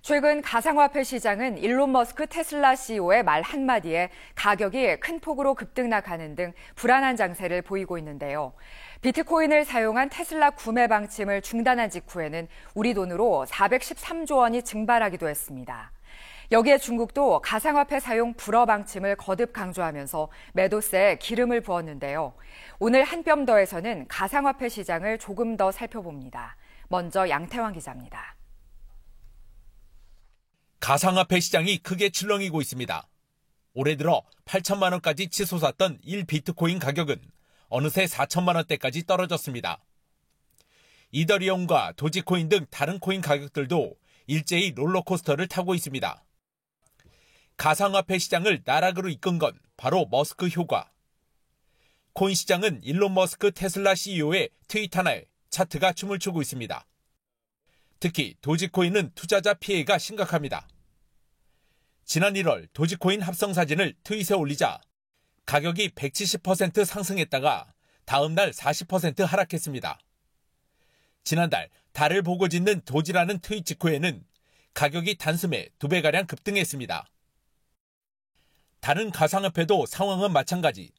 최근 가상화폐 시장은 일론 머스크 테슬라 CEO의 말 한마디에 가격이 큰 폭으로 급등락하는 등 불안한 장세를 보이고 있는데요. 비트코인을 사용한 테슬라 구매 방침을 중단한 직후에는 우리 돈으로 413조 원이 증발하기도 했습니다. 여기에 중국도 가상화폐 사용 불허 방침을 거듭 강조하면서 매도세에 기름을 부었는데요. 오늘 한뼘더에서는 가상화폐 시장을 조금 더 살펴봅니다. 먼저 양태환 기자입니다. 가상화폐 시장이 크게 출렁이고 있습니다. 올해 들어 8천만 원까지 치솟았던 1비트코인 가격은 어느새 4천만 원대까지 떨어졌습니다. 이더리움과 도지코인 등 다른 코인 가격들도 일제히 롤러코스터를 타고 있습니다. 가상화폐 시장을 나락으로 이끈 건 바로 머스크 효과. 코인 시장은 일론 머스크 테슬라 CEO의 트윗 하나에 차트가 춤을 추고 있습니다. 특히 도지코인은 투자자 피해가 심각합니다. 지난 1월 도지코인 합성 사진을 트윗에 올리자 가격이 170% 상승했다가 다음 날 40% 하락했습니다. 지난달 달을 보고 짓는 도지라는 트윗 직후에는 가격이 단숨에 2배가량 급등했습니다. 다른 가상화폐도 상황은 마찬가지.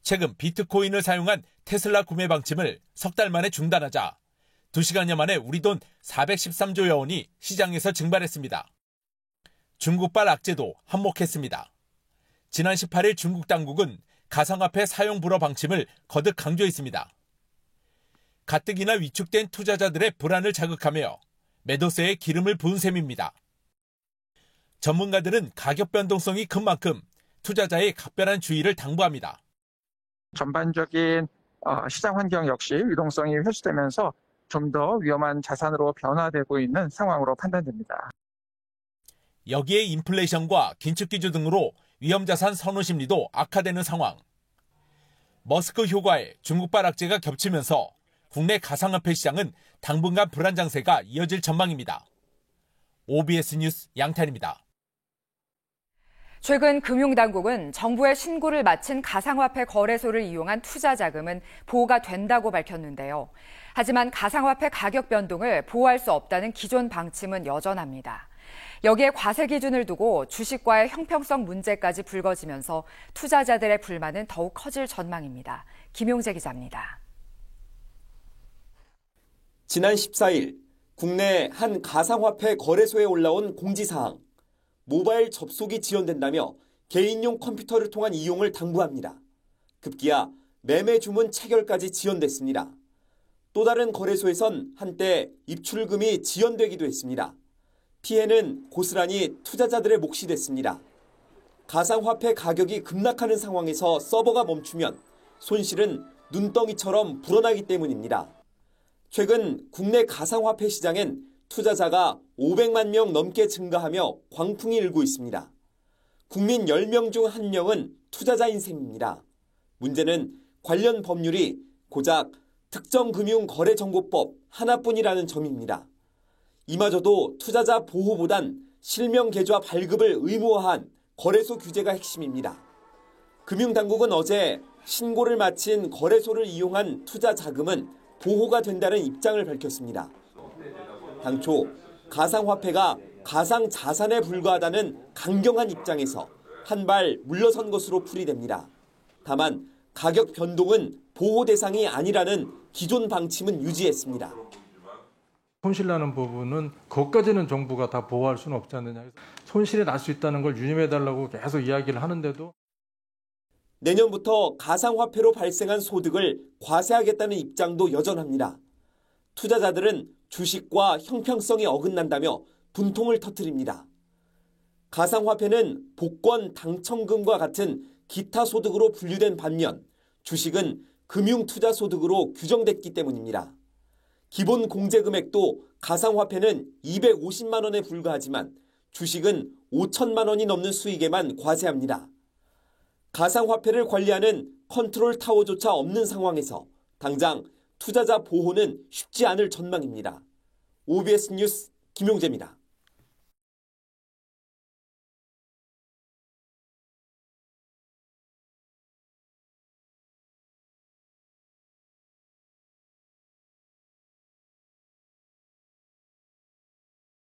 최근 비트코인을 사용한 테슬라 구매 방침을 석 달 만에 중단하자 2시간여 만에 우리 돈 413조여 원이 시장에서 증발했습니다. 중국발 악재도 한몫했습니다. 지난 18일 중국 당국은 가상화폐 사용 불허 방침을 거듭 강조했습니다. 가뜩이나 위축된 투자자들의 불안을 자극하며 매도세에 기름을 부은 셈입니다. 전문가들은 가격 변동성이 큰 만큼 투자자의 각별한 주의를 당부합니다. 전반적인 시장 환경 역시 유동성이 회수되면서 좀 더 위험한 자산으로 변화되고 있는 상황으로 판단됩니다. 여기에 인플레이션과 긴축기조 등으로 위험자산 선호 심리도 악화되는 상황. 머스크 효과에 중국발 악재가 겹치면서 국내 가상화폐 시장은 당분간 불안 장세가 이어질 전망입니다. OBS 뉴스 양태환입니다. 최근 금융당국은 정부의 신고를 마친 가상화폐 거래소를 이용한 투자 자금은 보호가 된다고 밝혔는데요. 하지만 가상화폐 가격 변동을 보호할 수 없다는 기존 방침은 여전합니다. 여기에 과세 기준을 두고 주식과의 형평성 문제까지 불거지면서 투자자들의 불만은 더욱 커질 전망입니다. 김용재 기자입니다. 지난 14일 국내 한 가상화폐 거래소에 올라온 공지사항. 모바일 접속이 지원된다며 개인용 컴퓨터를 통한 이용을 당부합니다. 급기야 매매 주문 체결까지 지연됐습니다. 또 다른 거래소에선 한때 입출금이 지연되기도 했습니다. 피해는 고스란히 투자자들의 몫이 됐습니다. 가상화폐 가격이 급락하는 상황에서 서버가 멈추면 손실은 눈덩이처럼 불어나기 때문입니다. 최근 국내 가상화폐 시장엔 투자자가 500만 명 넘게 증가하며 광풍이 일고 있습니다. 국민 10명 중 1명은 투자자인 셈입니다. 문제는 관련 법률이 고작 특정금융거래정보법 하나뿐이라는 점입니다. 이마저도 투자자 보호보단 실명 계좌 발급을 의무화한 거래소 규제가 핵심입니다. 금융당국은 어제 신고를 마친 거래소를 이용한 투자 자금은 보호가 된다는 입장을 밝혔습니다. 당초 가상화폐가 가상자산에 불과하다는 강경한 입장에서 한 발 물러선 것으로 풀이됩니다. 다만 가격 변동은 보호 대상이 아니라는 기존 방침은 유지했습니다. 손실나는 부분은 그것까지는 정부가 다 보호할 수는 없지 않느냐. 손실이 날 수 있다는 걸 유념해달라고 계속 이야기를 하는데도 내년부터 가상화폐로 발생한 소득을 과세하겠다는 입장도 여전합니다. 투자자들은 주식과 형평성이 어긋난다며 분통을 터뜨립니다. 가상화폐는 복권 당첨금과 같은 기타 소득으로 분류된 반면 주식은 금융투자소득으로 규정됐기 때문입니다. 기본 공제금액도 가상화폐는 250만 원에 불과하지만 주식은 5천만 원이 넘는 수익에만 과세합니다. 가상화폐를 관리하는 컨트롤 타워조차 없는 상황에서 당장 투자자 보호는 쉽지 않을 전망입니다. OBS 뉴스 김용재입니다.